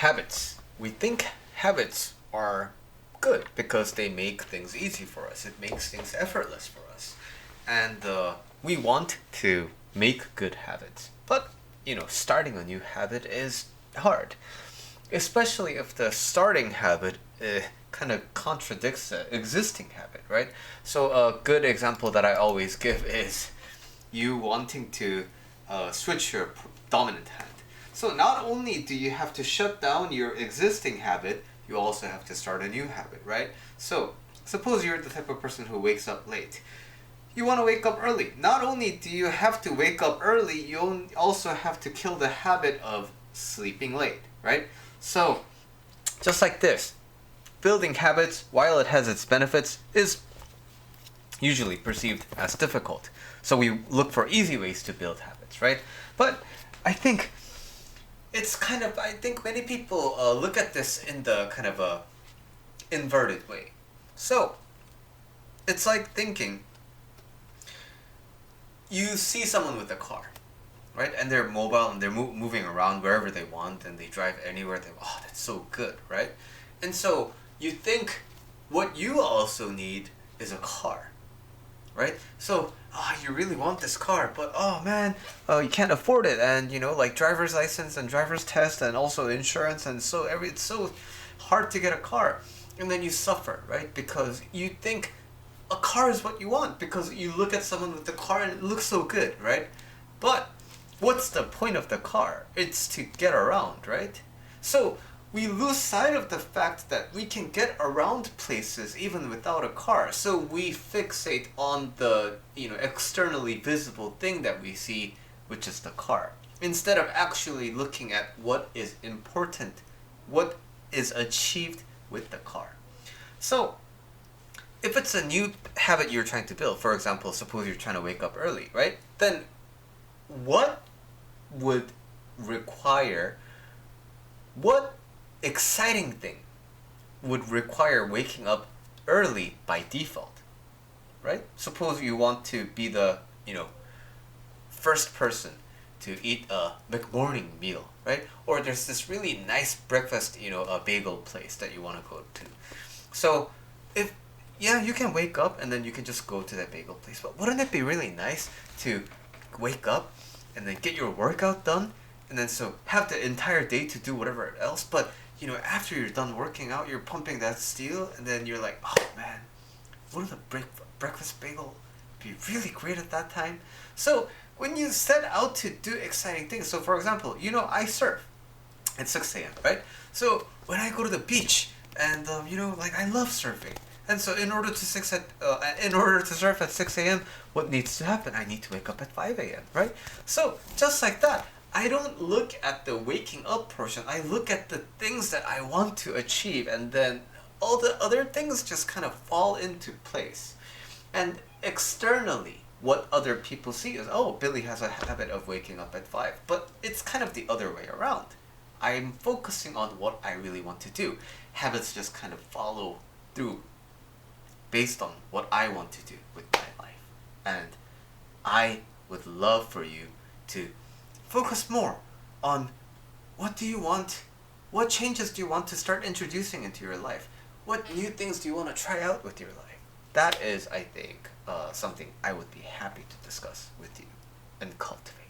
habits. We think habits are good because they make things easy for us. It makes things effortless for us. And we want to make good habits. But, starting a new habit is hard. Especially if the starting habit kind of contradicts the existing habit, right? So a good example that I always give is you wanting to switch your dominant hand. So not only do you have to shut down your existing habit, you also have to start a new habit, right? So suppose you're the type of person who wakes up late. You want to wake up early. Not only do you have to wake up early, you also have to kill the habit of sleeping late, right? So just like this, building habits, while it has its benefits, is usually perceived as difficult. So we look for easy ways to build habits, right? But I think I think many people look at this in the kind of a inverted way. So it's like thinking you see someone with a car, right? And they're mobile and they're moving around wherever they want and they drive anywhere they want. Oh, that's so good, right? And so you think what you also need is a car, right? So you really want this car, but oh man, you can't afford it, and like driver's license and driver's test and also insurance, and so it's so hard to get a car, and then you suffer, right? Because you think a car is what you want because you look at someone with the car and it looks so good, right? But what's the point of the car? It's to get around, right? So we lose sight of the fact that we can get around places even without a car. So we fixate on the externally visible thing that we see, which is the car, instead of actually looking at what is important, what is achieved with the car. So if it's a new habit you're trying to build, for example, suppose you're trying to wake up early, right? Then what exciting thing would require waking up early by default, right? Suppose you want to be the, first person to eat a McMorning meal, right? Or there's this really nice breakfast, a bagel place that you want to go to. So you can wake up and then you can just go to that bagel place. But wouldn't it be really nice to wake up and then get your workout done and then so have the entire day to do whatever else, but after you're done working out, you're pumping that steel, and then you're like, oh man, wouldn't a breakfast bagel be really great at that time? So when you set out to do exciting things, so for example, I surf at 6 a.m., right? So when I go to the beach, and I love surfing, and so in order to surf at 6 a.m., what needs to happen? I need to wake up at 5 a.m., right? So just like that, I don't look at the waking up portion. I look at the things that I want to achieve, and then all the other things just kind of fall into place. And externally, what other people see is, oh, Billy has a habit of waking up at 5. But it's kind of the other way around. I'm focusing on what I really want to do. Habits just kind of follow through based on what I want to do with my life. And I would love for you to focus more on what do you want, what changes do you want to start introducing into your life, what new things do you want to try out with your life. That is, I think, something I would be happy to discuss with you and cultivate.